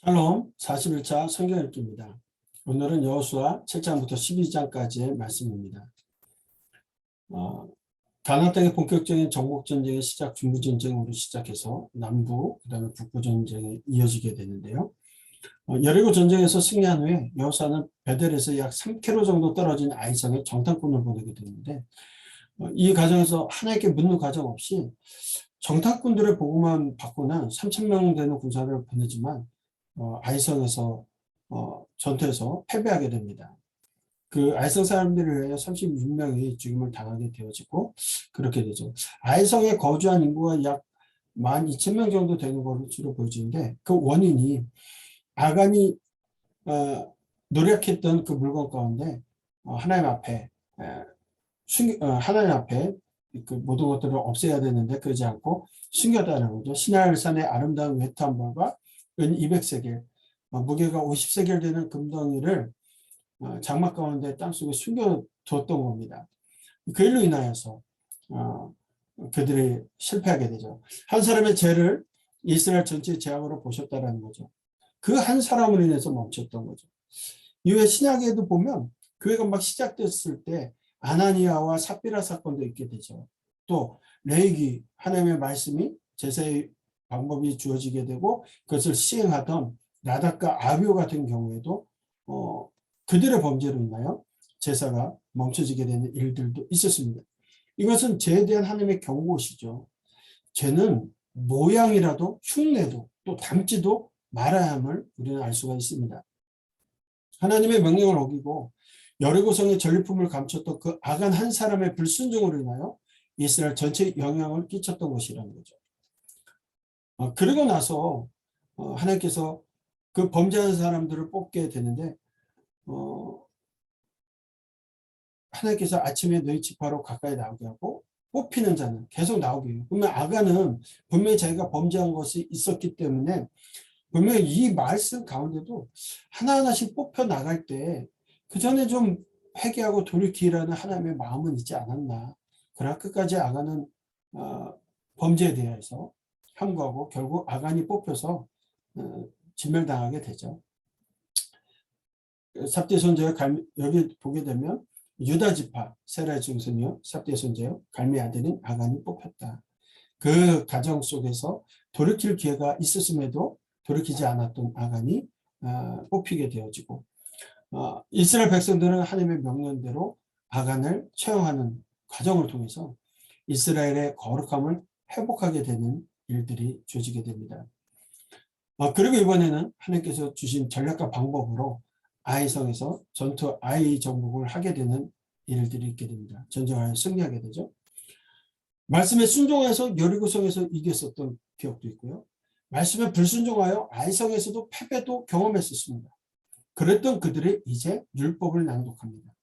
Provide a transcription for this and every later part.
샬롬 41차 성경 읽기입니다. 오늘은 여호수아 7장부터 12장까지의 말씀입니다. 가나안 땅의 본격적인 정복전쟁의 시작, 중부전쟁으로 시작해서 남부, 그 다음에 북부전쟁에 이어지게 되는데요. 여리고 전쟁에서 승리한 후에 여호수아는 베델에서 약 3km 정도 떨어진 아이성에 정탐꾼을 보내게 되는데, 이 과정에서 하나님께 묻는 과정 없이 정탐꾼들의 보고만 받고는 3,000명 되는 군사를 보내지만 아이성에서 전투에서 패배하게 됩니다. 그 아이성 사람들에 의해 36명이 죽임을 당하게 되어지고 그렇게 되죠. 아이성에 거주한 인구가 약 12,000명 정도 되는 것으로 보여지는데, 그 원인이 아간이 노력했던 그 물건 가운데 하나님 앞에 하나님 앞에 그 모든 것들을 없애야 되는데 그러지 않고 숨겼다는 거죠. 시나일산의 아름다운 외투한벌과 은 200세겔, 무게가 50세겔 되는 금덩이를 장막 가운데 땅속에 숨겨뒀던 겁니다. 그 일로 인하여서 그들이 실패하게 되죠. 한 사람의 죄를 이스라엘 전체의 재앙으로 보셨다는 거죠. 그 한 사람으로 인해서 멈췄던 거죠. 이후에 신약에도 보면 교회가 막 시작됐을 때 아나니아와 삽비라 사건도 있게 되죠. 또 레위기, 하나님의 말씀이 제사의 방법이 주어지게 되고 그것을 시행하던 나답과 아비오 같은 경우에도 그들의 범죄로 인하여 제사가 멈춰지게 되는 일들도 있었습니다. 이것은 죄에 대한 하나님의 경고시죠. 죄는 모양이라도 흉내도 또 닮지도 말아야 함을 우리는 알 수가 있습니다. 하나님의 명령을 어기고 여리고성의 전리품을 감췄던 그 아간 한 사람의 불순종으로 인하여 이스라엘 전체에 영향을 끼쳤던 것이라는 거죠. 그러고 나서 하나님께서 그 범죄하는 사람들을 뽑게 되는데, 하나님께서 아침에 너희 지파로 가까이 나오게 하고 뽑히는 자는 계속 나오게 해요. 그러면 아간은 분명히 자기가 범죄한 것이 있었기 때문에 분명히 이 말씀 가운데도 하나하나씩 뽑혀 나갈 때 그 전에 좀 회개하고 돌이키라는 하나님의 마음은 있지 않았나. 그러나 끝까지 아간은 범죄에 대해서 항거하고 결국 아간이 뽑혀서 진멸당하게 되죠. 삽디 손자여 여기 보게 되면 유다 지파 세라의 증손이요 삽디 손자여 갈미 아들인 아간이 뽑혔다. 그 가정 속에서 돌이킬 기회가 있었음에도 돌이키지 않았던 아간이 뽑히게 되어지고, 이스라엘 백성들은 하나님의 명령대로 아간을 처형하는 과정을 통해서 이스라엘의 거룩함을 회복하게 되는 일들이 주어지게 됩니다. 그리고 이번에는 하나님께서 주신 전략과 방법으로 아이성에서 전투 아이 정복을 하게 되는 일들이 있게 됩니다. 전쟁하여 승리하게 되죠. 말씀에 순종해서 여리고성에서 이겼었던 기억도 있고요. 말씀에 불순종하여 아이성에서도 패배도 경험했었습니다. 그랬던 그들이 이제 율법을 낭독합니다.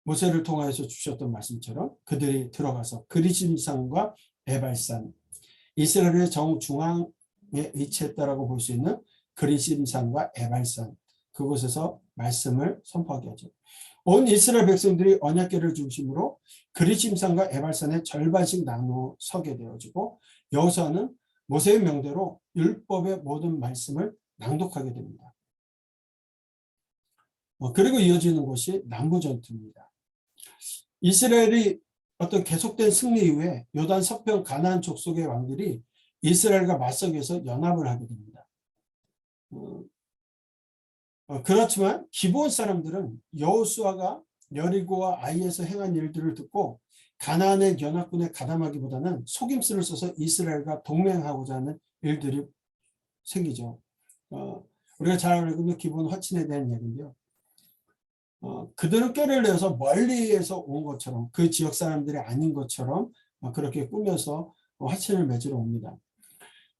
모세를 통하여서 주셨던 말씀처럼 그들이 들어가서 그리심산과 에발산, 이스라엘의 정중앙에 위치했다라고 볼 수 있는 그리심산과 에발산, 그곳에서 말씀을 선포하게 하죠. 온 이스라엘 백성들이 언약궤를 중심으로 그리심산과 에발산의 절반씩 나누어 서게 되어지고 여호수아는 모세의 명대로 율법의 모든 말씀을 낭독하게 됩니다. 그리고 이어지는 것이 남부전투입니다. 이스라엘이 어떤 계속된 승리 이후에 요단 서편 가나안 족속의 왕들이 이스라엘과 맞서기위해서 연합을 하게 됩니다. 그렇지만 기브온 사람들은 여호수아가 여리고와 아이에서 행한 일들을 듣고 가나안의 연합군에 가담하기보다는 속임수를 써서 이스라엘과 동맹하고자 하는 일들이 생기죠. 우리가 잘 알고 있는 기브온 화친에 대한 얘기인데요. 그들은 꾀를 내어서 멀리에서 온 것처럼 그 지역 사람들이 아닌 것처럼 그렇게 꾸며서 화친을 맺으러 옵니다.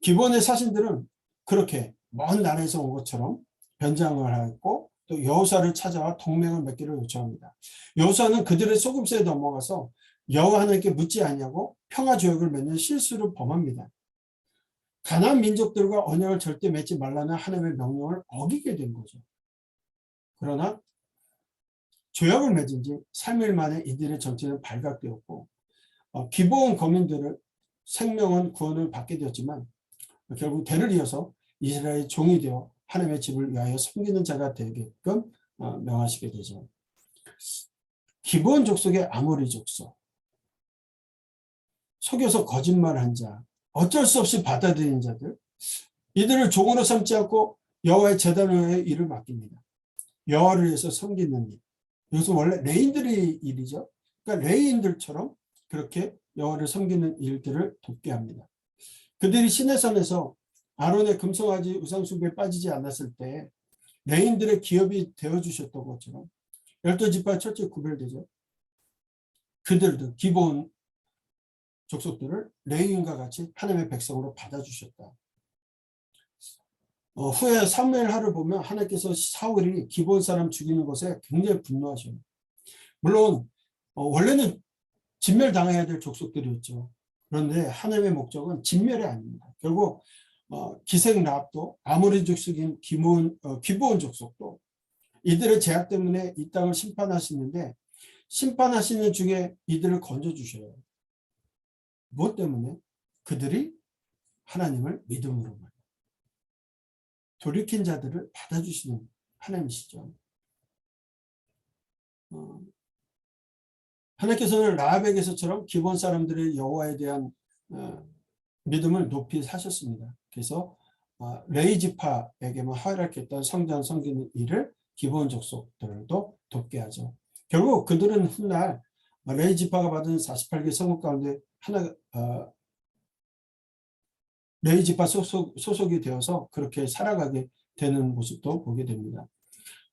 기브온의 사신들은 그렇게 먼 나라에서 온 것처럼 변장을 하고 또 여호수아를 찾아와 동맹을 맺기를 요청합니다. 여호수아는 그들의 속임수에 넘어가서 여호와 하나님께 묻지 아니하고 평화조약을 맺는 실수를 범합니다. 가나안 민족들과 언약을 절대 맺지 말라는 하나님의 명령을 어기게 된 거죠. 그러나 조약을 맺은 지 3일 만에 이들의 정체는 발각되었고 기브온 거민들을 생명은 구원을 받게 되었지만 결국 대를 이어서 이스라엘의 종이 되어 하나님의 집을 위하여 섬기는 자가 되게끔 명하시게 되죠. 기브온 족속의 아모리 족속, 속여서 거짓말한 자, 어쩔 수 없이 받아들인 자들, 이들을 종으로 삼지 않고 여호와의 제단의 일을 맡깁니다. 여호와를 위해서 섬기는 일. 이것은 원래 레인들의 일이죠. 그러니까 레인들처럼 그렇게 여호와를 섬기는 일들을 돕게 합니다. 그들이 시내산에서 아론의 금송아지 우상숭배에 빠지지 않았을 때 레인들의 기업이 되어주셨던 것처럼 12지파 철저히 구별되죠. 그들도 기브온 족속들을 레위인과 같이 하나님의 백성으로 받아주셨다. 후에 사무엘하를 보면 하나님께서 사울이 기브온 사람 죽이는 것에 굉장히 분노하셔요. 물론 원래는 진멸당해야 될 족속들이었죠. 그런데 하나님의 목적은 진멸이 아닙니다. 결국 기생 라합도 아모리 족속인 기브온 족속도 이들의 죄악 때문에 이 땅을 심판하시는데 심판하시는 중에 이들을 건져주셔요. 무엇 때문에? 그들이 하나님을 믿음으로 돌이킨 자들을 받아주시는 하나님이시죠. 하나님께서는 라합에게서처럼 기브온 사람들의 여호와에 대한 믿음을 높이 사셨습니다. 그래서 레위 지파에게만 허락했던 성전 섬기는 일을 기브온 족속들도 돕게 하죠. 결국 그들은 훗날 레위 지파가 받은 48개 성읍 가운데 레위 지파 소속이 되어서 그렇게 살아가게 되는 모습도 보게 됩니다.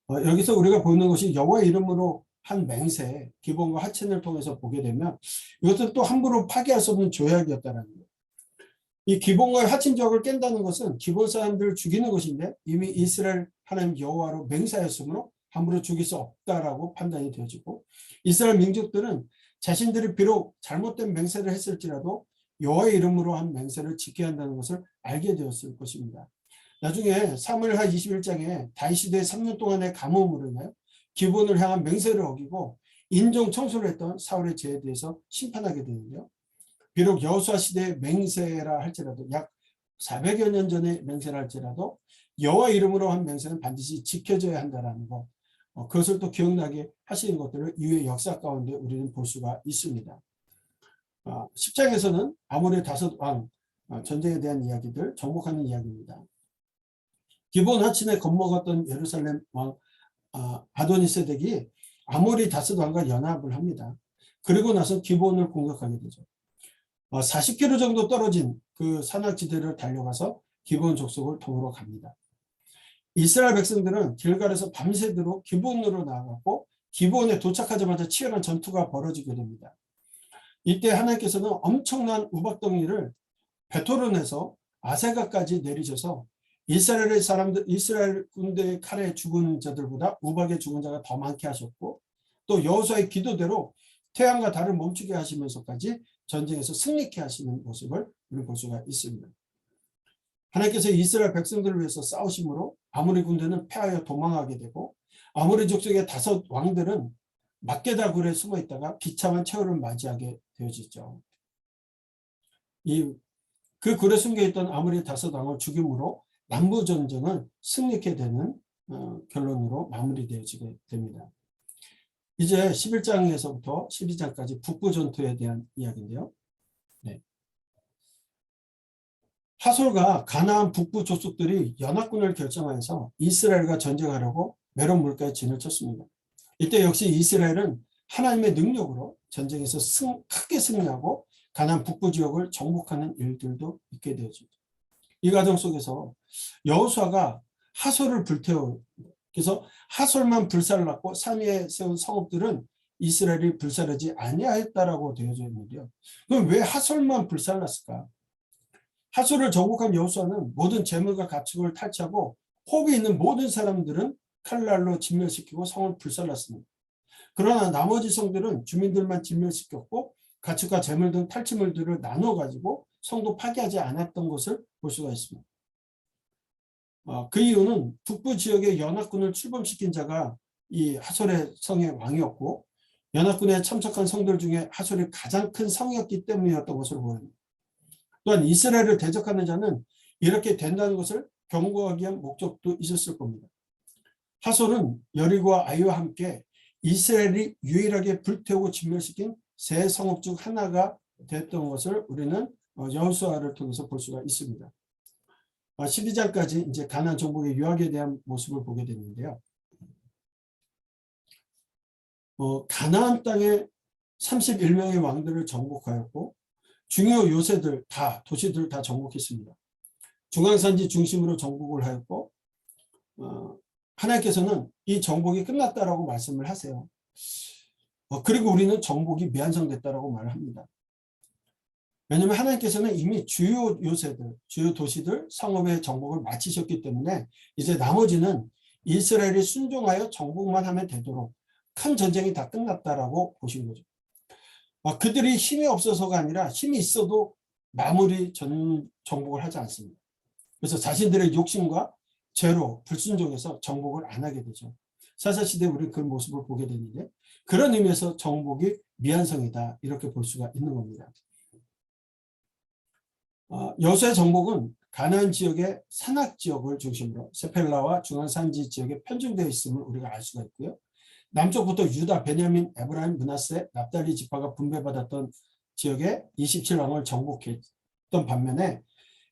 여기서 우리가 보는 것이 여호와의 이름으로 한 맹세, 기브온과 하친을 통해서 보게 되면 이것은 또 함부로 파기할 수 없는 조약이었다는 거예요. 이 기브온과 하친 조약을 깬다는 것은 기브온 사람들을 죽이는 것인데 이미 이스라엘 하나님 여호와로 맹세하였으므로 함부로 죽일 수 없다라고 판단이 되어지고 이스라엘 민족들은 자신들이 비록 잘못된 맹세를 했을지라도 여호와의 이름으로 한 맹세를 지켜야 한다는 것을 알게 되었을 것입니다. 나중에 사무엘하 21장에 다윗시대 3년 동안의 가뭄으로 인하여 기브온을 향한 맹세를 어기고 인종 청소를 했던 사울의 죄에 대해서 심판하게 되는데요. 비록 여호수아 시대의 맹세라 할지라도 약 400여 년 전의 맹세라 할지라도 여호와 이름으로 한 맹세는 반드시 지켜져야 한다는 것, 그것을 또 기억나게 하시는 것들을 이후의 역사 가운데 우리는 볼 수가 있습니다. 10장에서는 아모리 5왕 전쟁에 대한 이야기들 정복하는 이야기입니다. 기브온 하친에 겁먹었던 예루살렘 왕 아도니세덱이 아모리 5왕과 연합을 합니다. 그리고 나서 기브온을 공격하게 되죠. 40km 정도 떨어진 그 산악지대를 달려가서 기브온 족속을 도우러 갑니다. 이스라엘 백성들은 길갈에서 밤새도록 기브온으로 나아갔고 기브온에 도착하자마자 치열한 전투가 벌어지게 됩니다. 이때 하나님께서는 엄청난 우박덩이를 베토론에서 아세가까지 내리셔서 이스라엘 군대의 칼에 죽은 자들보다 우박에 죽은 자가 더 많게 하셨고 또 여호수아의 기도대로 태양과 달을 멈추게 하시면서까지 전쟁에서 승리케 하시는 모습을 우리 볼 수가 있습니다. 하나님께서 이스라엘 백성들을 위해서 싸우심으로 아모리 군대는 패하여 도망하게 되고 아모리 족속의 5 왕들은 막게다 굴에 숨어 있다가 비참한 최후를 맞이하게 되어지죠. 그 굴에 숨겨있던 아모리 5 왕을 죽임으로 남부전쟁은 승리케 되는 결론으로 마무리되어지게 됩니다. 이제 11장에서부터 12장까지 북부전투에 대한 이야기인데요. 네. 하솔과 가나안 북부 족속들이 연합군을 결정하여서 이스라엘과 전쟁하려고 메론 물가에 진을 쳤습니다. 이때 역시 이스라엘은 하나님의 능력으로 전쟁에서 크게 승리하고 가나안 북부 지역을 정복하는 일들도 있게 되어집니다. 이 과정 속에서 여호수아가 하솔을 불태워 그래서 하솔만 불살랐고 산 위에 세운 성읍들은 이스라엘이 불사르지 아니하였다라고 되어져 있는데요. 그럼 왜 하솔만 불살랐을까? 하솔을 정복한 여호수아는 모든 재물과 가축을 탈취하고 호흡이 있는 모든 사람들은 칼날로 진멸시키고 성을 불살랐습니다. 그러나 나머지 성들은 주민들만 진멸시켰고 가축과 재물 등 탈취물들을 나눠 가지고 성도 파괴하지 않았던 것을 볼 수가 있습니다. 그 이유는 북부 지역의 연합군을 출범시킨 자가 이 하솔의 성의 왕이었고 연합군에 참석한 성들 중에 하솔이 가장 큰 성이었기 때문이었던 것으로 보입니다. 또한 이스라엘을 대적하는 자는 이렇게 된다는 것을 경고하기 위한 목적도 있었을 겁니다. 하솔은 여리고와 아이와 함께 이스라엘이 유일하게 불태우고 진멸시킨 세 성읍 중 하나가 됐던 것을 우리는 여호수아를 통해서 볼 수가 있습니다. 12장까지 이제 가나안 정복의 유학에 대한 모습을 보게 되는데요. 가나안 땅에 31명의 왕들을 정복하였고 중요 요새들 다 도시들 다 정복했습니다. 중앙산지 중심으로 정복을 하였고 하나님께서는 이 정복이 끝났다라고 말씀을 하세요. 그리고 우리는 정복이 미완성됐다라고 말을 합니다. 왜냐하면 하나님께서는 이미 주요 요새들, 주요 도시들, 성읍의 정복을 마치셨기 때문에 이제 나머지는 이스라엘이 순종하여 정복만 하면 되도록 큰 전쟁이 다 끝났다라고 보신 거죠. 그들이 힘이 없어서가 아니라 힘이 있어도 마무리 정복을 하지 않습니다. 그래서 자신들의 욕심과 죄로 불순종해서 정복을 안 하게 되죠. 사사시대에 우리는 그 모습을 보게 되는데 그런 의미에서 정복이 미완성이다 이렇게 볼 수가 있는 겁니다. 여호수아의 정복은 가나안 지역의 산악 지역을 중심으로 세펠라와 중앙산지 지역에 편중되어 있음을 우리가 알 수가 있고요. 남쪽부터 유다, 베냐민, 에브라임, 므낫세, 납달리 지파가 분배받았던 지역에 27왕을 정복했던 반면에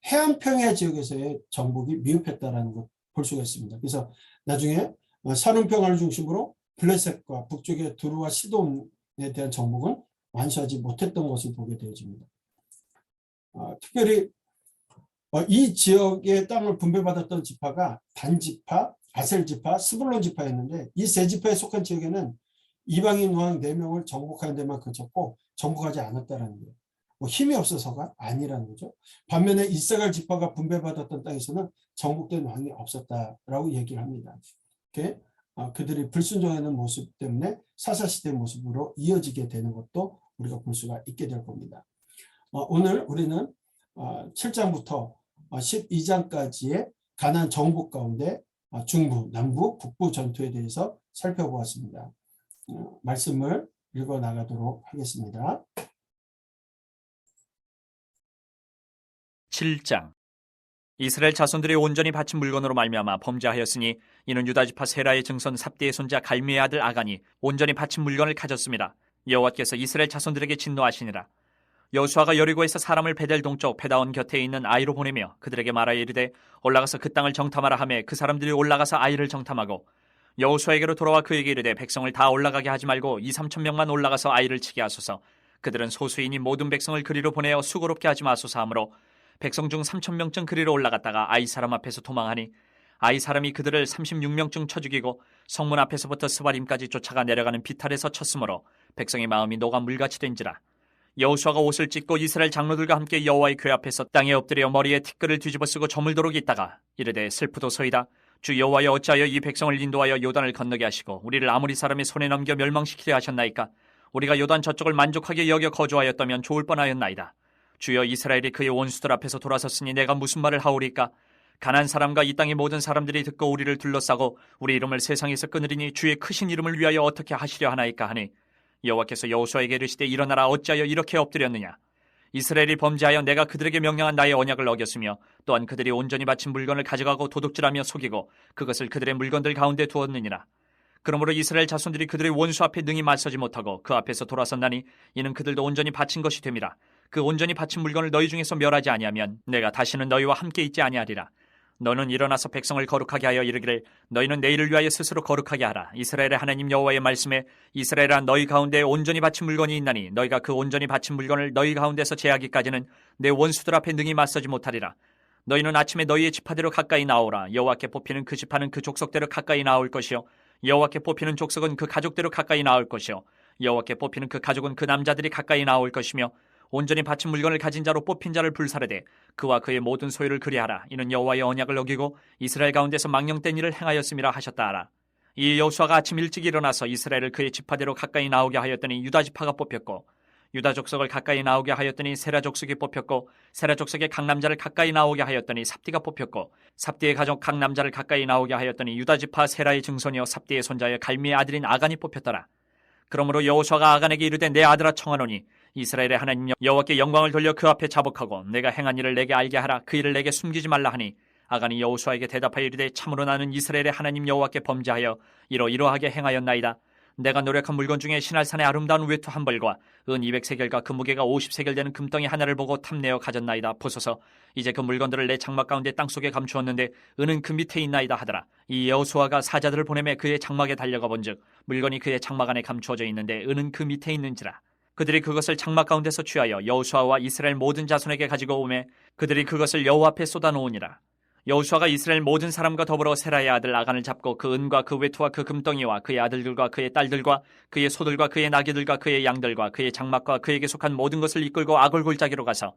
해안 평야 지역에서의 정복이 미흡했다라는 것 볼 수가 있습니다. 그래서 나중에 사륜평야를 중심으로 블레셋과 북쪽의 두루와 시돈에 대한 정복은 완수하지 못했던 것을 보게 되어집니다. 특별히 이 지역의 땅을 분배받았던 지파가 단 지파, 아셀 지파, 스불론 지파였는데 이 세 지파에 속한 지역에는 이방인 왕 4명을 정복하는 데만 그쳤고 정복하지 않았다는 거예요. 힘이 없어서가 아니라는 거죠. 반면에 이사갈 지파가 분배받았던 땅에서는 정복된 왕이 없었다라고 얘기를 합니다. 이렇게 그들이 불순종하는 모습 때문에 사사시대 모습으로 이어지게 되는 것도 우리가 볼 수가 있게 될 겁니다. 오늘 우리는 7장부터 12장까지의 가나안 정복 가운데 중부, 남부, 북부 전투에 대해서 살펴보았습니다. 말씀을 읽어 나가도록 하겠습니다. 7장. 이스라엘 자손들이 온전히 바친 물건으로 말미암아 범죄하였으니 이는 유다지파 세라의 증손 삽디의 손자 갈미의 아들 아간이 온전히 바친 물건을 가졌습니다. 여호와께서 이스라엘 자손들에게 진노하시니라. 여호수아가 여리고에서 사람을 베델 동쪽 페다온 곁에 있는 아이로 보내며 그들에게 말하여 이르되 올라가서 그 땅을 정탐하라 하매 그 사람들이 올라가서 아이를 정탐하고 여호수아에게로 돌아와 그에게 이르되 백성을 다 올라가게 하지 말고 2-3천 명만 올라가서 아이를 치게 하소서. 그들은 소수이니 모든 백성을 그리로 보내어 수고롭게 하지 마소서 하므로 백성 중 3,000명쯤 그리로 올라갔다가 아이 사람 앞에서 도망하니 아이 사람이 그들을 36명쯤 쳐 죽이고 성문 앞에서부터 스바림까지 쫓아가 내려가는 비탈에서 쳤으므로 백성의 마음이 녹아 물같이 된지라. 여호수아가 옷을 찢고 이스라엘 장로들과 함께 여호와의 궤 앞에서 땅에 엎드려 머리에 티끌을 뒤집어 쓰고 저물도록 있다가 이르되 슬프도소이다. 주 여호와여 어찌하여 이 백성을 인도하여 요단을 건너게 하시고 우리를 아모리 사람의 손에 넘겨 멸망시키려 하셨나이까. 우리가 요단 저쪽을 만족하게 여겨 거주하였다면 좋을 뻔하였나이다. 주여 이스라엘이 그의 원수들 앞에서 돌아섰으니 내가 무슨 말을 하오리까. 가나안 사람과 이 땅의 모든 사람들이 듣고 우리를 둘러싸고 우리 이름을 세상에서 끊으리니 주의 크신 이름을 위하여 어떻게 하시려 하나이까 하니 여호와께서 여호수아에게 이르시되 일어나라. 어찌하여 이렇게 엎드렸느냐. 이스라엘이 범죄하여 내가 그들에게 명령한 나의 언약을 어겼으며 또한 그들이 온전히 바친 물건을 가져가고 도둑질하며 속이고 그것을 그들의 물건들 가운데 두었느니라. 그러므로 이스라엘 자손들이 그들의 원수 앞에 능히 맞서지 못하고 그 앞에서 돌아섰나니 이는 그들도 온전히 바친 것이 됨이라. 그 온전히 바친 물건을 너희 중에서 멸하지 아니하면 내가 다시는 너희와 함께 있지 아니하리라. 너는 일어나서 백성을 거룩하게 하여 이르기를 너희는 내일을 위하여 스스로 거룩하게 하라. 이스라엘의 하나님 여호와의 말씀에 이스라엘아 너희 가운데 온전히 바친 물건이 있나니 너희가 그 온전히 바친 물건을 너희 가운데서 제하기까지는 내 원수들 앞에 능히 맞서지 못하리라. 너희는 아침에 너희의 지파대로 가까이 나오라. 여호와께 뽑히는 그 지파는 그 족속대로 가까이 나올 것이요 여호와께 뽑히는 족속은 그 가족대로 가까이 나올 것이요 여호와께 뽑히는 그 가족은 그 남자들이 가까이 나올 것이며 온전히 바친 물건을 가진 자로 뽑힌 자를 불사르되 그와 그의 모든 소유를 그리하라. 이는 여호와의 언약을 어기고 이스라엘 가운데서 망령된 일을 행하였음이라 하셨다 하라. 이 여호수아가 아침 일찍 일어나서 이스라엘을 그의 지파대로 가까이 나오게 하였더니 유다 지파가 뽑혔고 유다 족속을 가까이 나오게 하였더니 세라 족속이 뽑혔고 세라 족속의 각 남자를 가까이 나오게 하였더니 삽디가 뽑혔고 삽디의 가족 각 남자를 가까이 나오게 하였더니 유다 지파 세라의 증손이요 삽디의 손자여 갈미의 아들인 아간이 뽑혔더라. 그러므로 여호수아가 아간에게 이르되 내 아들아 청하노니 이스라엘의 하나님 여호와께 영광을 돌려 그 앞에 자복하고 내가 행한 일을 내게 알게 하라. 그 일을 내게 숨기지 말라 하니 아간이 여호수아에게 대답하여 이르되 참으로 나는 이스라엘의 하나님 여호와께 범죄하여 이러이러하게 행하였나이다. 내가 노력한 물건 중에 시날산의 아름다운 외투 한 벌과 은 200세겔과 그 무게가 50세겔 되는 금덩이 하나를 보고 탐내어 가졌나이다. 보소서, 이제 그 물건들을 내 장막 가운데 땅속에 감추었는데 은은 그 밑에 있나이다 하더라. 이 여호수아가 사자들을 보내매 그의 장막에 달려가 본즉 물건이 그의 장막 안에 감추어져 있는데 은은 그 밑에 있는지라. 그들이 그것을 장막 가운데서 취하여 여호수아와 이스라엘 모든 자손에게 가지고 오매 그들이 그것을 여호와 앞에 쏟아놓으니라. 여호수아가 이스라엘 모든 사람과 더불어 세라의 아들 아간을 잡고 그 은과 그 외투와 그 금덩이와 그의 아들들과 그의 딸들과 그의 소들과 그의 나귀들과 그의 양들과 그의 장막과 그에게 속한 모든 것을 이끌고 아골 골짜기로 가서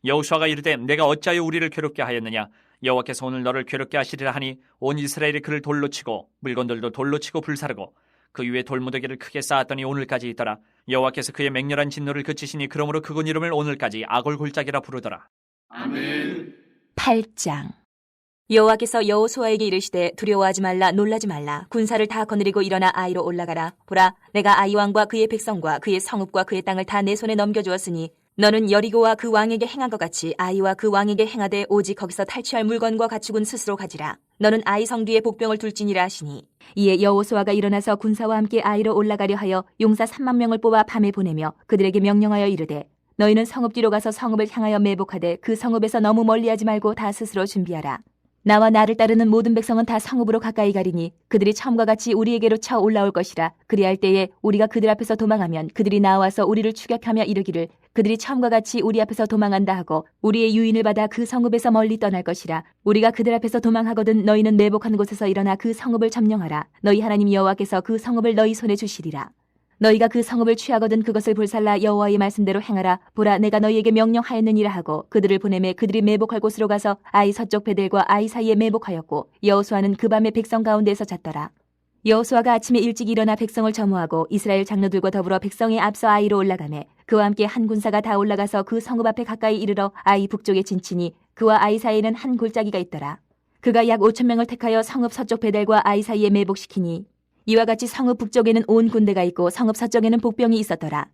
여호수아가 이르되 내가 어찌하여 우리를 괴롭게 하였느냐. 여호와께서 오늘 너를 괴롭게 하시리라 하니 온 이스라엘이 그를 돌로 치고 물건들도 돌로 치고 불사르고 그 위에 돌무더기를 크게 쌓았더니 오늘까지 있더라. 여호와께서 그의 맹렬한 진노를 그치시니 그러므로 그곳 이름을 오늘까지 아골 골짜기라 부르더라. 아멘. 8장. 여호와께서 여호수아에게 이르시되 두려워하지 말라 놀라지 말라 군사를 다 거느리고 일어나 아이로 올라가라. 보라, 내가 아이 왕과 그의 백성과 그의 성읍과 그의 땅을 다 내 손에 넘겨주었으니 너는 여리고와 그 왕에게 행한 것 같이 아이와 그 왕에게 행하되 오직 거기서 탈취할 물건과 가축은 스스로 가지라. 너는 아이 성 뒤에 복병을 둘지니라 하시니 이에 여호수아가 일어나서 군사와 함께 아이로 올라가려 하여 용사 3만 명을 뽑아 밤에 보내며 그들에게 명령하여 이르되 너희는 성읍 뒤로 가서 성읍을 향하여 매복하되 그 성읍에서 너무 멀리하지 말고 다 스스로 준비하라. 나와 나를 따르는 모든 백성은 다 성읍으로 가까이 가리니 그들이 처음과 같이 우리에게로 쳐 올라올 것이라. 그리할 때에 우리가 그들 앞에서 도망하면 그들이 나와서 우리를 추격하며 이르기를 그들이 처음과 같이 우리 앞에서 도망한다 하고 우리의 유인을 받아 그 성읍에서 멀리 떠날 것이라. 우리가 그들 앞에서 도망하거든 너희는 매복한 곳에서 일어나 그 성읍을 점령하라. 너희 하나님 여호와께서 그 성읍을 너희 손에 주시리라. 너희가 그 성읍을 취하거든 그것을 불살라 여호와의 말씀대로 행하라. 보라, 내가 너희에게 명령하였느니라 하고 그들을 보내매 그들이 매복할 곳으로 가서 아이 서쪽 베델과 아이 사이에 매복하였고 여호수아는 그 밤에 백성 가운데에서 잤더라. 여호수아가 아침에 일찍 일어나 백성을 점호하고 이스라엘 장로들과 더불어 백성의 앞서 아이로 올라가매 그와 함께 한 군사가 다 올라가서 그 성읍 앞에 가까이 이르러 아이 북쪽에 진치니 그와 아이 사이에는 한 골짜기가 있더라. 그가 약 5천 명을 택하여 성읍 서쪽 베델과 아이 사이에 매복시키니 이와 같이 성읍 북쪽에는 온 군대가 있고 성읍 서쪽에는 복병이 있었더라.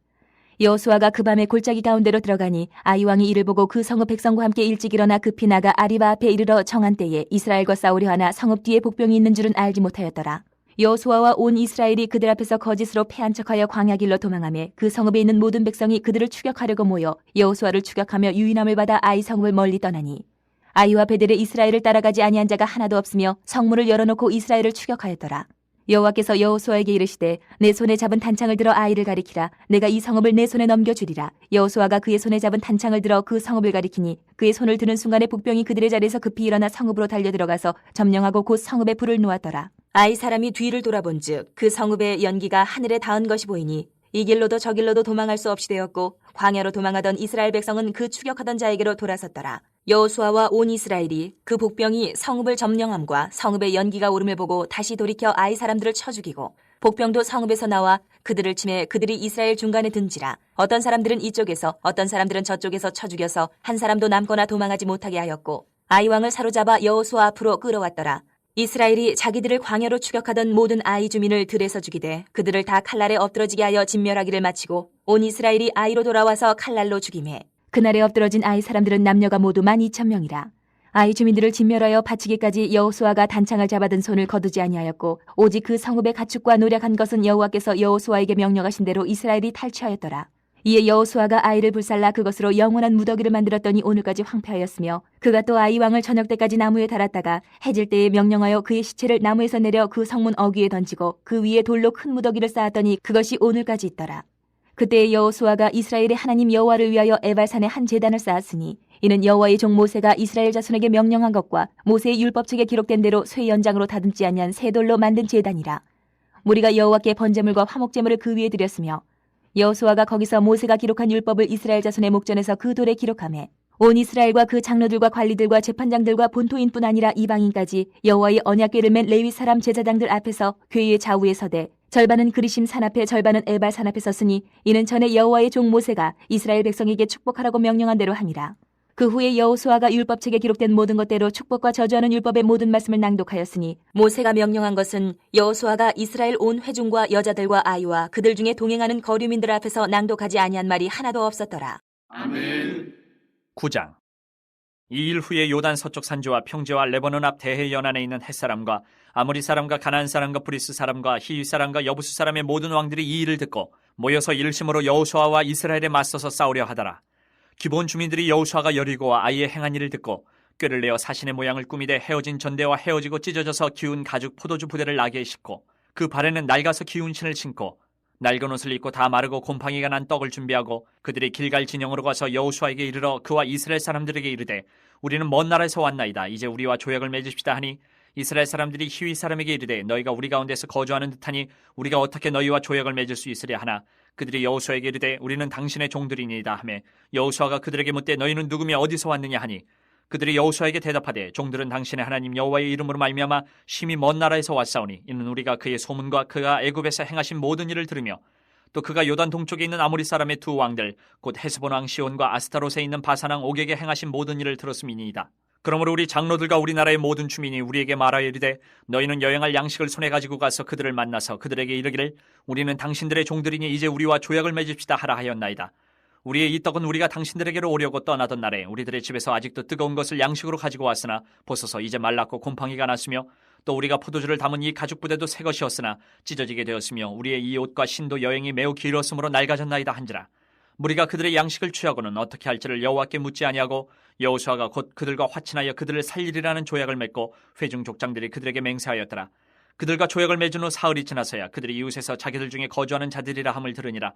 여호수아가 그 밤에 골짜기 가운데로 들어가니 아이 왕이 이를 보고 그 성읍 백성과 함께 일찍 일어나 급히 나가 아리바 앞에 이르러 정한 때에 이스라엘과 싸우려 하나 성읍 뒤에 복병이 있는 줄은 알지 못하였더라. 여호수아와 온 이스라엘이 그들 앞에서 거짓으로 패한 척하여 광야 길로 도망하며 그 성읍에 있는 모든 백성이 그들을 추격하려고 모여 여호수아를 추격하며 유인함을 받아 아이 성읍을 멀리 떠나니 아이와 베델에 이스라엘을 따라가지 아니한 자가 하나도 없으며 성문을 열어놓고 이스라엘을 추격하였더라. 여호와께서 여호수아에게 이르시되 내 손에 잡은 단창을 들어 아이를 가리키라. 내가 이 성읍을 내 손에 넘겨주리라. 여호수아가 그의 손에 잡은 단창을 들어 그 성읍을 가리키니 그의 손을 드는 순간에 복병이 그들의 자리에서 급히 일어나 성읍으로 달려들어가서 점령하고 곧 성읍에 불을 놓았더라. 아이 사람이 뒤를 돌아본즉 그 성읍의 연기가 하늘에 닿은 것이 보이니 이 길로도 저 길로도 도망할 수 없이 되었고 광야로 도망하던 이스라엘 백성은 그 추격하던 자에게로 돌아섰더라. 여호수아와 온 이스라엘이 그 복병이 성읍을 점령함과 성읍의 연기가 오름을 보고 다시 돌이켜 아이 사람들을 쳐 죽이고 복병도 성읍에서 나와 그들을 치매 그들이 이스라엘 중간에 든지라. 어떤 사람들은 이쪽에서 어떤 사람들은 저쪽에서 쳐 죽여서 한 사람도 남거나 도망하지 못하게 하였고 아이 왕을 사로잡아 여호수아 앞으로 끌어왔더라. 이스라엘이 자기들을 광야로 추격하던 모든 아이 주민을 들에서 죽이되 그들을 다 칼날에 엎드러지게 하여 진멸하기를 마치고 온 이스라엘이 아이로 돌아와서 칼날로 죽이매 그날에 엎드러진 아이 사람들은 남녀가 모두 12,000명이라. 아이 주민들을 진멸하여 바치기까지 여호수아가 단창을 잡아든 손을 거두지 아니하였고 오직 그 성읍의 가축과 노력한 것은 여호와께서 여호수아에게 명령하신 대로 이스라엘이 탈취하였더라. 이에 여호수아가 아이를 불살라 그것으로 영원한 무더기를 만들었더니 오늘까지 황폐하였으며 그가 또 아이 왕을 저녁 때까지 나무에 달았다가 해질 때에 명령하여 그의 시체를 나무에서 내려 그 성문 어귀에 던지고 그 위에 돌로 큰 무더기를 쌓았더니 그것이 오늘까지 있더라. 그때 여호수아가 이스라엘의 하나님 여호와를 위하여 에발산에 한 제단을 쌓았으니 이는 여호와의 종 모세가 이스라엘 자손에게 명령한 것과 모세의 율법책에 기록된 대로 쇠 연장으로 다듬지 아니한 새 돌로 만든 제단이라. 무리가 여호와께 번제물과 화목제물을 그 위에 드렸으며 여호수아가 거기서 모세가 기록한 율법을 이스라엘 자손의 목전에서 그 돌에 기록하매 온 이스라엘과 그 장로들과 관리들과 재판장들과 본토인뿐 아니라 이방인까지 여호와의 언약궤를 맨 레위 사람 제사장들 앞에서 궤의 좌우에 서되 절반은 그리심 산 앞에 절반은 에발 산 앞에 섰으니 이는 전에 여호와의 종 모세가 이스라엘 백성에게 축복하라고 명령한 대로 함이라. 그 후에 여호수아가 율법책에 기록된 모든 것대로 축복과 저주하는 율법의 모든 말씀을 낭독하였으니 모세가 명령한 것은 여호수아가 이스라엘 온 회중과 여자들과 아이와 그들 중에 동행하는 거류민들 앞에서 낭독하지 아니한 말이 하나도 없었더라. 아멘. 9장. 이 일 후에 요단 서쪽 산지와 평지와 레바논 앞 대해 연안에 있는 헷사람과 아모리 사람과 가나안 사람과 브리스 사람과 히위 사람과 여부스 사람의 모든 왕들이 이 일을 듣고 모여서 일심으로 여호수아와 이스라엘에 맞서서 싸우려 하더라. 기본 주민들이 여호수아가 여리고와 아이의 행한 일을 듣고 꾀를 내어 사신의 모양을 꾸미되 헤어진 전대와 헤어지고 찢어져서 기운 가죽 포도주 부대를 나귀에 싣고 그 발에는 낡아서 기운 신을 신고 낡은 옷을 입고 다 마르고 곰팡이가 난 떡을 준비하고 그들이 길갈 진영으로 가서 여호수아에게 이르러 그와 이스라엘 사람들에게 이르되 우리는 먼 나라에서 왔나이다. 이제 우리와 조약을 맺읍시다 하니 이스라엘 사람들이 히위 사람에게 이르되 너희가 우리 가운데서 거주하는 듯하니 우리가 어떻게 너희와 조약을 맺을 수 있으랴 하나 그들이 여호수아에게 이르되 우리는 당신의 종들이니이다 하매 여호수아가 그들에게 묻되 너희는 누구며 어디서 왔느냐 하니 그들이 여호수아에게 대답하되 종들은 당신의 하나님 여호와의 이름으로 말미암아 심히 먼 나라에서 왔사오니 이는 우리가 그의 소문과 그가 애굽에서 행하신 모든 일을 들으며 또 그가 요단 동쪽에 있는 아모리 사람의 두 왕들 곧 헤스본 왕 시온과 아스타롯에 있는 바산 왕 옥에게 행하신 모든 일을 들었음이니이다. 그러므로 우리 장로들과 우리나라의 모든 주민이 우리에게 말하여 이르되 너희는 여행할 양식을 손에 가지고 가서 그들을 만나서 그들에게 이르기를 우리는 당신들의 종들이니 이제 우리와 조약을 맺읍시다 하라 하였나이다. 우리의 이 떡은 우리가 당신들에게로 오려고 떠나던 날에 우리들의 집에서 아직도 뜨거운 것을 양식으로 가지고 왔으나 보소서 이제 말랐고 곰팡이가 났으며 또 우리가 포도주를 담은 이 가죽 부대도 새 것이었으나 찢어지게 되었으며 우리의 이 옷과 신도 여행이 매우 길었으므로 낡아졌나이다 한지라. 우리가 그들의 양식을 취하고는 어떻게 할지를 여호와께 묻지 아니하고 여호수아가 곧 그들과 화친하여 그들을 살리리라는 조약을 맺고 회중 족장들이 그들에게 맹세하였더라. 그들과 조약을 맺은 후 사흘이 지나서야 그들이 이웃에서 자기들 중에 거주하는 자들이라 함을 들으니라.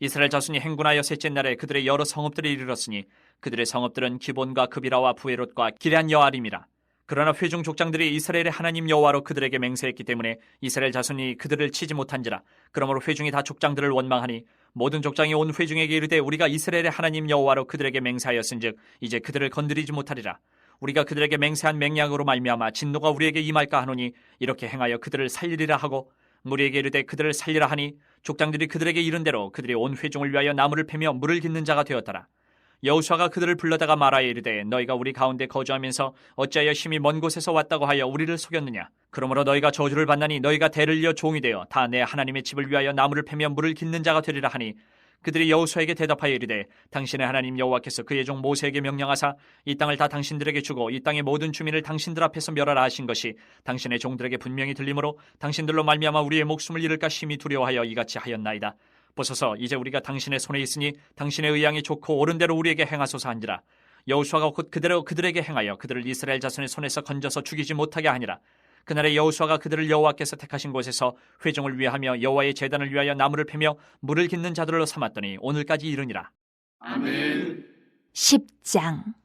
이스라엘 자손이 행군하여 셋째 날에 그들의 여러 성읍들에 이르렀으니 그들의 성읍들은 기본과 그비라와 부에롯과 기럇 여아림이라. 그러나 회중 족장들이 이스라엘의 하나님 여호와로 그들에게 맹세했기 때문에 이스라엘 자손이 그들을 치지 못한지라. 그러므로 회중이 다 족장들을 원망하니 모든 족장이 온 회중에게 이르되 우리가 이스라엘의 하나님 여호와로 그들에게 맹세하였은즉 이제 그들을 건드리지 못하리라. 우리가 그들에게 맹세한 맹약으로 말미암아 진노가 우리에게 임할까 하노니 이렇게 행하여 그들을 살리리라 하고 우리에게 이르되 그들을 살리라 하니 족장들이 그들에게 이른 대로 그들이 온 회중을 위하여 나무를 패며 물을 깃는 자가 되었더라. 여호수아가 그들을 불러다가 말하여 이르되 너희가 우리 가운데 거주하면서 어찌하여 심히 먼 곳에서 왔다고 하여 우리를 속였느냐. 그러므로 너희가 저주를 받나니 너희가 대를 이어 종이 되어 다 내 하나님의 집을 위하여 나무를 패며 물을 깃는 자가 되리라 하니 그들이 여호수아에게 대답하여 이르되 당신의 하나님 여호와께서 그의 종 모세에게 명령하사 이 땅을 다 당신들에게 주고 이 땅의 모든 주민을 당신들 앞에서 멸하라 하신 것이 당신의 종들에게 분명히 들리므로 당신들로 말미암아 우리의 목숨을 잃을까 심히 두려워하여 이같이 하였나이다. 보소서 이제 우리가 당신의 손에 있으니 당신의 의향이 좋고 옳은 대로 우리에게 행하소서 한지라. 여호수아가 곧 그대로 그들에게 행하여 그들을 이스라엘 자손의 손에서 건져서 죽이지 못하게 하니라. 그날에 여호수아가 그들을 여호와께서 택하신 곳에서 회중을 위하며 여호와의 제단을 위하여 나무를 패며 물을 깃는 자들로 삼았더니 오늘까지 이르니라. 아멘. 10장.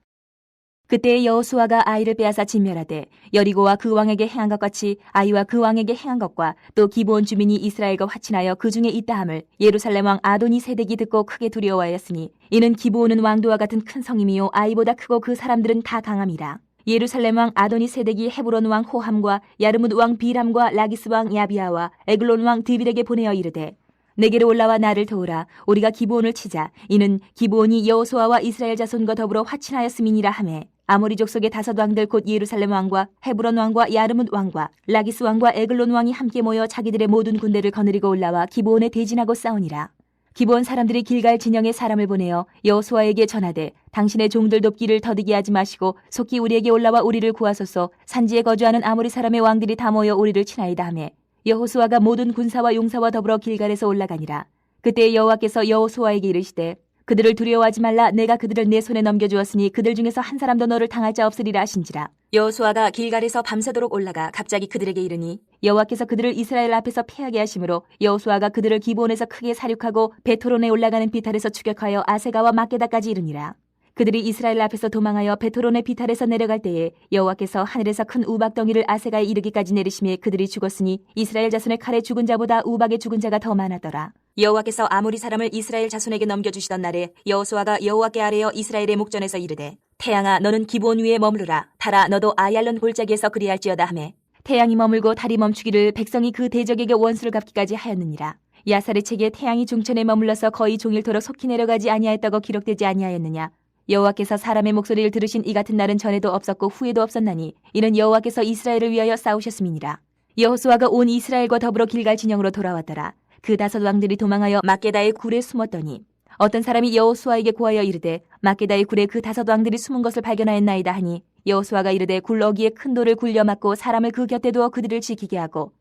그때 여호수아가 아이를 빼앗아 진멸하되 여리고와 그 왕에게 행한 것 같이 아이와 그 왕에게 행한 것과 또 기브온 주민이 이스라엘과 화친하여 그 중에 있다함을 예루살렘 왕 아도니 세덱이 듣고 크게 두려워하였으니 이는 기브온은 왕도와 같은 큰 성임이요 아이보다 크고 그 사람들은 다 강함이라. 예루살렘 왕 아도니 세덱이 헤브론 왕 호함과 야르뭇 왕 비람과 라기스 왕 야비아와 에글론 왕 드빌에게 보내어 이르되 내게로 올라와 나를 도우라. 우리가 기브온을 치자. 이는 기브온이 여호수아와 이스라엘 자손과 더불어 화친하였음이니라 하매 아모리 족속의 5 왕들 곧 예루살렘 왕과 헤브론 왕과 야르뭇 왕과 라기스 왕과 에글론 왕이 함께 모여 자기들의 모든 군대를 거느리고 올라와 기브온에 대진하고 싸우니라. 기브온 사람들이 길갈 진영에 사람을 보내어 여호수아에게 전하되 당신의 종들 돕기를 더디게 하지 마시고 속히 우리에게 올라와 우리를 구하소서. 산지에 거주하는 아모리 사람의 왕들이 다 모여 우리를 치나이다 하매 여호수아가 모든 군사와 용사와 더불어 길갈에서 올라가니라. 그때 여호와께서 여호수아에게 이르시되 그들을 두려워하지 말라. 내가 그들을 내 손에 넘겨주었으니 그들 중에서 한 사람도 너를 당할 자 없으리라 하신지라. 여호수아가 길갈에서 밤새도록 올라가 갑자기 그들에게 이르니 여호와께서 그들을 이스라엘 앞에서 패하게 하심으로 여호수아가 그들을 기브온에서 크게 사륙하고 베토론에 올라가는 비탈에서 추격하여 아세가와 막게다까지 이르니라. 그들이 이스라엘 앞에서 도망하여 베토론의 비탈에서 내려갈 때에 여호와께서 하늘에서 큰 우박덩이를 아세가에 이르기까지 내리심에 그들이 죽었으니 이스라엘 자손의 칼에 죽은 자보다 우박에 죽은 자가 더 많았더라. 여호와께서 아모리 사람을 이스라엘 자손에게 넘겨주시던 날에 여호수아가 여호와께 아뢰어 이스라엘의 목전에서 이르되 태양아 너는 기브온 위에 머무르라. 달아 너도 아얄론 골짜기에서 그리할지어다 하매 태양이 머물고 달이 멈추기를 백성이 그 대적에게 원수를 갚기까지 하였느니라. 야살의 책에 태양이 중천에 머물러서 거의 종일토록 속히 내려가지 아니하였다고 기록되지 아니하였느냐. 여호와께서 사람의 목소리를 들으신 이 같은 날은 전에도 없었고 후에도 없었나니 이는 여호와께서 이스라엘을 위하여 싸우셨음이니라. 여호수아가 온 이스라엘과 더불어 길갈 진영으로 돌아왔더라. 그 5 왕들이 도망하여 막게다의 굴에 숨었더니 어떤 사람이 여호수아에게 고하여 이르되 막게다의 굴에 그 5 왕들이 숨은 것을 발견하였나이다 하니 여호수아가 이르되 굴 어기에 큰 돌을 굴려 막고 사람을 그 곁에 두어 그들을 지키게 하고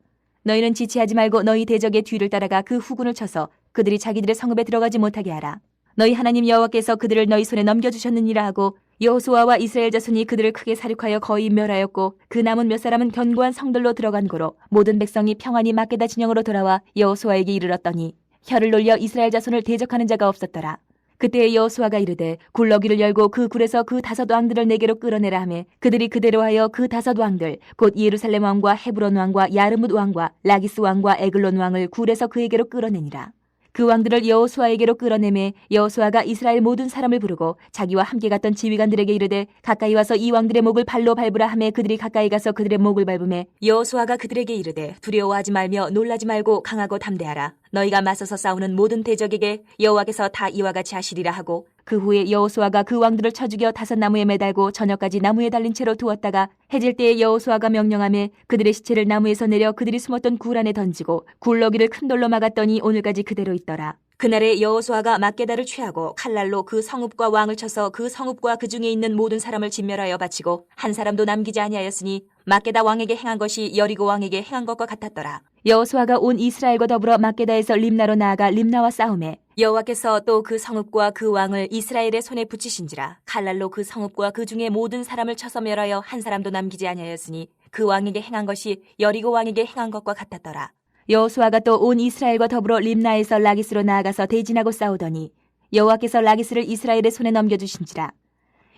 너희는 지체하지 말고 너희 대적의 뒤를 따라가 그 후군을 쳐서 그들이 자기들의 성읍에 들어가지 못하게 하라. 너희 하나님 여호와께서 그들을 너희 손에 넘겨주셨느니라 하고 여호수아와 이스라엘 자손이 그들을 크게 사륙하여 거의 멸하였고 그 남은 몇 사람은 견고한 성들로 들어간 고로 모든 백성이 평안히 막게다 진영으로 돌아와 여호수아에게 이르렀더니 혀를 놀려 이스라엘 자손을 대적하는 자가 없었더라. 그때 여호수아가 이르되 굴러기를 열고 그 굴에서 그 5 왕들을 내게로 끌어내라 하매 그들이 그대로 하여 그 5 왕들 곧 예루살렘 왕과 헤브론 왕과 야르뭇 왕과 라기스 왕과 에글론 왕을 굴에서 그에게로 끌어내니라. 그 왕들을 여호수아에게로 끌어내매 여호수아가 이스라엘 모든 사람을 부르고 자기와 함께 갔던 지휘관들에게 이르되 가까이 와서 이 왕들의 목을 발로 밟으라 하매 그들이 가까이 가서 그들의 목을 밟으매 여호수아가 그들에게 이르되 두려워하지 말며 놀라지 말고 강하고 담대하라. 너희가 맞서서 싸우는 모든 대적에게 여호와께서 다 이와 같이 하시리라 하고 그 후에 여호수아가 그 왕들을 쳐 죽여 5 나무에 매달고 저녁까지 나무에 달린 채로 두었다가 해질 때에 여호수아가 명령하매 그들의 시체를 나무에서 내려 그들이 숨었던 굴 안에 던지고 굴러기를 큰 돌로 막았더니 오늘까지 그대로 있더라. 그날에 여호수아가 막게다를 취하고 칼날로 그 성읍과 왕을 쳐서 그 성읍과 그 중에 있는 모든 사람을 진멸하여 바치고 한 사람도 남기지 아니하였으니 막게다 왕에게 행한 것이 여리고 왕에게 행한 것과 같았더라. 여호수아가 온 이스라엘과 더불어 막게다에서 림나로 나아가 림나와 싸우매 여호와께서 또 그 성읍과 그 왕을 이스라엘의 손에 붙이신지라. 칼날로 그 성읍과 그 중에 모든 사람을 쳐서 멸하여 한 사람도 남기지 아니하였으니 그 왕에게 행한 것이 여리고 왕에게 행한 것과 같았더라. 여호수아가 또 온 이스라엘과 더불어 림나에서 라기스로 나아가서 대진하고 싸우더니 여호와께서 라기스를 이스라엘의 손에 넘겨주신지라.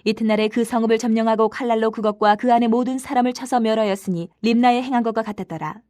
이튿날에 그 성읍을 점령하고 칼날로 그것과 그 안에 모든 사람을 쳐서 멸하였으니 림나에 행한 것과 같았더라.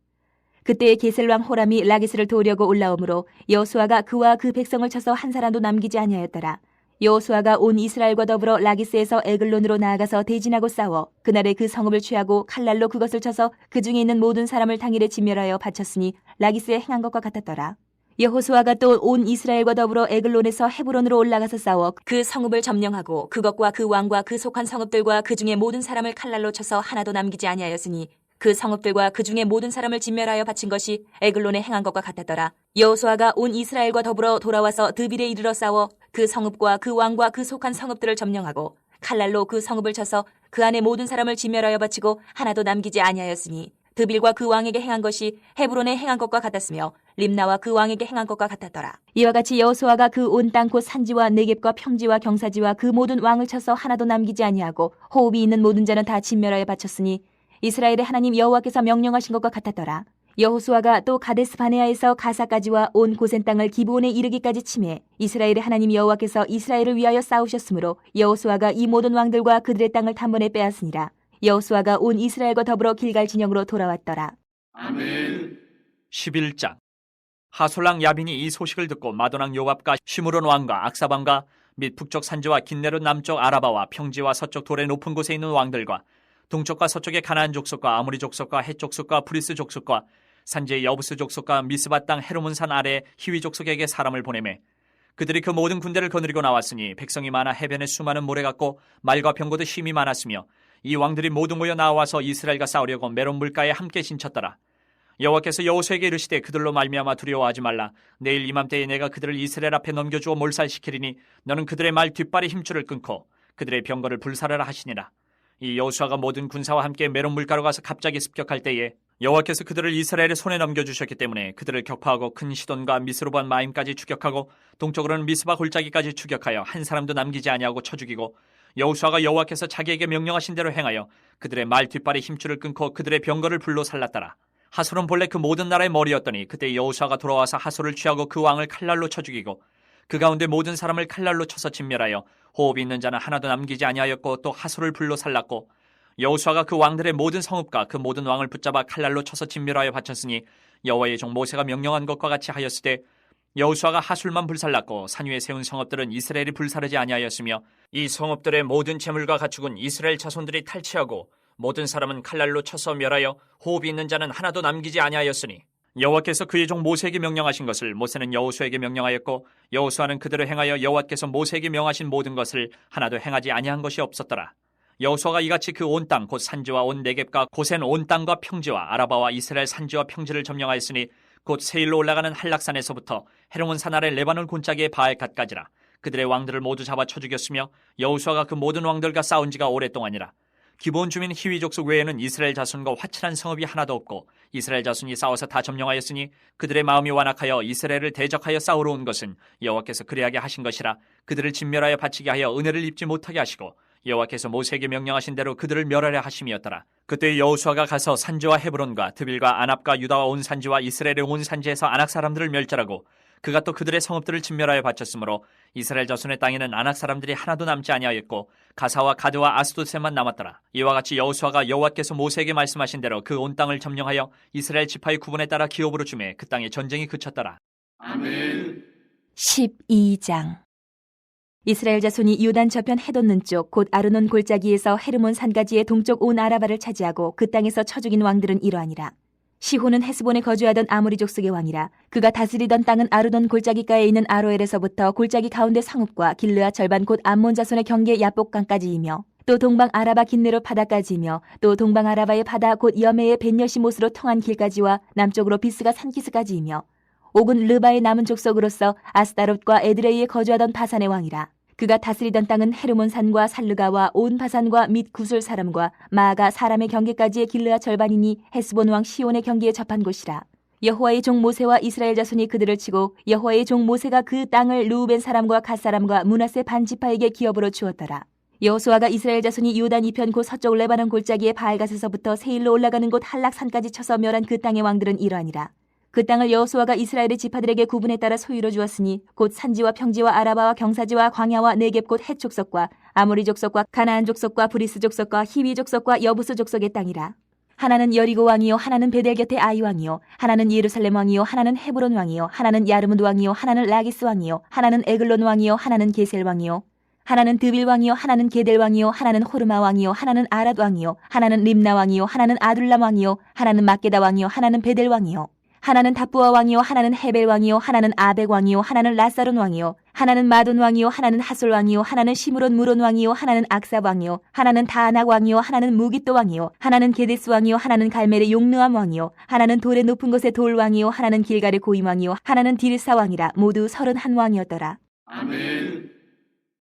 그때에 게셀왕 호람이 라기스를 도우려고 올라오므로 여호수아가 그와 그 백성을 쳐서 한 사람도 남기지 아니하였더라. 여호수아가 온 이스라엘과 더불어 라기스에서 에글론으로 나아가서 대진하고 싸워 그날에 그 성읍을 취하고 칼날로 그것을 쳐서 그 중에 있는 모든 사람을 당일에 진멸하여 바쳤으니 라기스에 행한 것과 같았더라. 여호수아가 또 온 이스라엘과 더불어 에글론에서 헤브론으로 올라가서 싸워 그 성읍을 점령하고 그것과 그 왕과 그 속한 성읍들과 그 중에 모든 사람을 칼날로 쳐서 하나도 남기지 아니하였으니 그 성읍들과 그 중에 모든 사람을 진멸하여 바친 것이 에글론에 행한 것과 같았더라. 여호수아가 온 이스라엘과 더불어 돌아와서 드빌에 이르러 싸워 그 성읍과 그 왕과 그 속한 성읍들을 점령하고 칼날로 그 성읍을 쳐서 그 안에 모든 사람을 진멸하여 바치고 하나도 남기지 아니하였으니 드빌과 그 왕에게 행한 것이 헤브론에 행한 것과 같았으며 림나와 그 왕에게 행한 것과 같았더라. 이와 같이 여호수아가 그 온 땅 곧 산지와 네겝과 평지와 경사지와 그 모든 왕을 쳐서 하나도 남기지 아니하고 호흡이 있는 모든 자는 다 진멸하여 바쳤으니 이스라엘의 하나님 여호와께서 명령하신 것과 같았더라. 여호수아가 또 가데스 바네아에서 가사까지와 온 고센 땅을 기브온에 이르기까지 치매 이스라엘의 하나님 여호와께서 이스라엘을 위하여 싸우셨으므로 여호수아가 이 모든 왕들과 그들의 땅을 단번에 빼앗으니라. 여호수아가 온 이스라엘과 더불어 길갈 진영으로 돌아왔더라. 아멘. 11장. 하솔랑 야빈이 이 소식을 듣고 마도랑 요압과 시므론 왕과 악사방과 및 북쪽 산지와 긴네롯 남쪽 아라바와 평지와 서쪽 돌의 높은 곳에 있는 왕들과 동쪽과 서쪽의 가나안 족속과 아모리 족속과 헷 족속과 브리스 족속과 산지의 여부스 족속과 미스바 땅 헤르몬산 아래 히위 족속에게 사람을 보내매 그들이 그 모든 군대를 거느리고 나왔으니 백성이 많아 해변에 수많은 모래 같고 말과 병거도 힘이 많았으며 이 왕들이 모두 모여 나와서 이스라엘과 싸우려고 메론 물가에 함께 진쳤더라. 여호와께서 여호수아에게 이르시되 그들로 말미암아 두려워하지 말라. 내일 이맘때에 내가 그들을 이스라엘 앞에 넘겨주어 몰살시키리니 너는 그들의 말 뒷발의 힘줄을 끊고 그들의 병거를 불사르라 하시니라. 이 여호수아가 모든 군사와 함께 메론 물가로 가서 갑자기 습격할 때에 여호와께서 그들을 이스라엘의 손에 넘겨주셨기 때문에 그들을 격파하고 큰 시돈과 미스로반 마임까지 추격하고 동쪽으로는 미스바 골짜기까지 추격하여 한 사람도 남기지 아니하고 쳐 죽이고 여호수아가 여호와께서 자기에게 명령하신 대로 행하여 그들의 말 뒷발의 힘줄을 끊고 그들의 병거를 불로 살랐더라. 하솔은 본래 그 모든 나라의 머리였더니 그때 여호수아가 돌아와서 하솔을 취하고 그 왕을 칼날로 쳐 죽이고 그 가운데 모든 사람을 칼날로 쳐서 진멸하여 호흡이 있는 자는 하나도 남기지 아니하였고 또 하솔을 불로 살랐고 여호수아가 그 왕들의 모든 성읍과 그 모든 왕을 붙잡아 칼날로 쳐서 진멸하여 바쳤으니 여호와의 종 모세가 명령한 것과 같이 하였으되 여호수아가 하술만 불살랐고 산 위에 세운 성읍들은 이스라엘이 불사르지 아니하였으며 이 성읍들의 모든 재물과 가축은 이스라엘 자손들이 탈취하고 모든 사람은 칼날로 쳐서 멸하여 호흡이 있는 자는 하나도 남기지 아니하였으니 여호와께서 그의 종 모세에게 명령하신 것을 모세는 여호수아에게 명령하였고 여호수아는 그대로 행하여 여호와께서 모세에게 명하신 모든 것을 하나도 행하지 아니한 것이 없었더라. 여호수아가 이같이 그 온 땅 곧 산지와 온 네겝과 고센 온 땅과 평지와 아라바와 이스라엘 산지와 평지를 점령하였으니 곧 세일로 올라가는 한락산에서부터 헤르몬산 아래 레바논 골짜기의 바알갓까지라. 그들의 왕들을 모두 잡아 쳐 죽였으며 여호수아가 그 모든 왕들과 싸운 지가 오랫동안이라. 기브온 주민 히위 족속 외에는 이스라엘 자손과 화친한 성읍이 하나도 없고 이스라엘 자손이 싸워서 다 점령하였으니 그들의 마음이 완악하여 이스라엘을 대적하여 싸우러 온 것은 여호와께서 그리하게 하신 것이라. 그들을 진멸하여 바치게 하여 은혜를 입지 못하게 하시고 여호와께서 모세에게 명령하신 대로 그들을 멸하려 하심이었더라. 그때 여호수아가 가서 산지와 헤브론과 드빌과 아납과 유다와 온 산지와 이스라엘의 온 산지에서 아낙 사람들을 멸절하고 그가 또 그들의 성읍들을 진멸하여 바쳤으므로 이스라엘 자손의 땅에는 아낙 사람들이 하나도 남지 아니하였고 가사와 가드와 아스도셋만 남았더라. 이와 같이 여호수아가 여호와께서 모세에게 말씀하신 대로 그 온 땅을 점령하여 이스라엘 지파의 구분에 따라 기업으로 주매 그 땅에 전쟁이 그쳤더라. 아멘. 12장. 이스라엘 자손이 요단 저편 해돋는 쪽 곧 아르논 골짜기에서 헤르몬 산가지의 동쪽 온 아라바를 차지하고 그 땅에서 쳐 죽인 왕들은 이러하니라. 시혼은 헤스본에 거주하던 아모리 족속의 왕이라. 그가 다스리던 땅은 아르논 골짜기가에 있는 아로엘에서부터 골짜기 가운데 성읍과 길르앗 절반 곧 암몬 자손의 경계 야복강까지이며 또 동방 아라바 긴네로 바다까지이며 또 동방 아라바의 바다 곧 여메의 벤여시못으로 통한 길까지와 남쪽으로 비스가 산기스까지이며 옥은 르바의 남은 족속으로서 아스타롯과 에드레이에 거주하던 바산의 왕이라. 그가 다스리던 땅은 헤르몬 산과 살르가와 온 바산과 및 구술 사람과 마아가 사람의 경계까지의 길르앗 절반이니 헤스본 왕 시온의 경계에 접한 곳이라. 여호와의 종 모세와 이스라엘 자손이 그들을 치고 여호와의 종 모세가 그 땅을 르우벤 사람과 갓 사람과 므낫세 반 지파에게 기업으로 주었더라. 여호수아가 이스라엘 자손이 요단 이편 곧 서쪽 레바논 골짜기의 바알갓에서부터 세일로 올라가는 곳 한락산까지 쳐서 멸한 그 땅의 왕들은 이러하니라. 그 땅을 여호수아가 이스라엘의 지파들에게 구분에 따라 소유로 주었으니 곧 산지와 평지와 아라바와 경사지와 광야와 네겝 곧 헷 족속과 아모리 족속과 가나안 족속과 브리스 족속과 히위 족속과 여부스 족속의 땅이라. 하나는 여리고 왕이요 하나는 베델 곁의 아이 왕이요 하나는 예루살렘 왕이요 하나는 헤브론 왕이요 하나는 야르무드 왕이요 하나는 라기스 왕이요 하나는 에글론 왕이요 하나는 게셀 왕이요 하나는 드빌 왕이요 하나는 게델 왕이요 하나는 호르마 왕이요 하나는 아랏 왕이요 하나는 림나 왕이요 하나는 아둘람 왕이요 하나는 막게다 왕이요 하나는 베델 왕이요 하나는 다부아 왕이요 하나는 헤벨 왕이요 하나는 아벡 왕이요 하나는 라사론 왕이요 하나는 마돈 왕이요 하나는 하솔 왕이요 하나는 시므론 무론 왕이요 하나는 악삽 왕이요 하나는 다아낙 왕이요 하나는 무기또 왕이요 하나는 게데스 왕이요 하나는 갈멜의 용느암 왕이요 하나는 돌의 높은 곳의 돌 왕이요 하나는 길갈의 고임 왕이요 하나는 디르사 왕이라. 모두 31 왕이었더라. 아멘.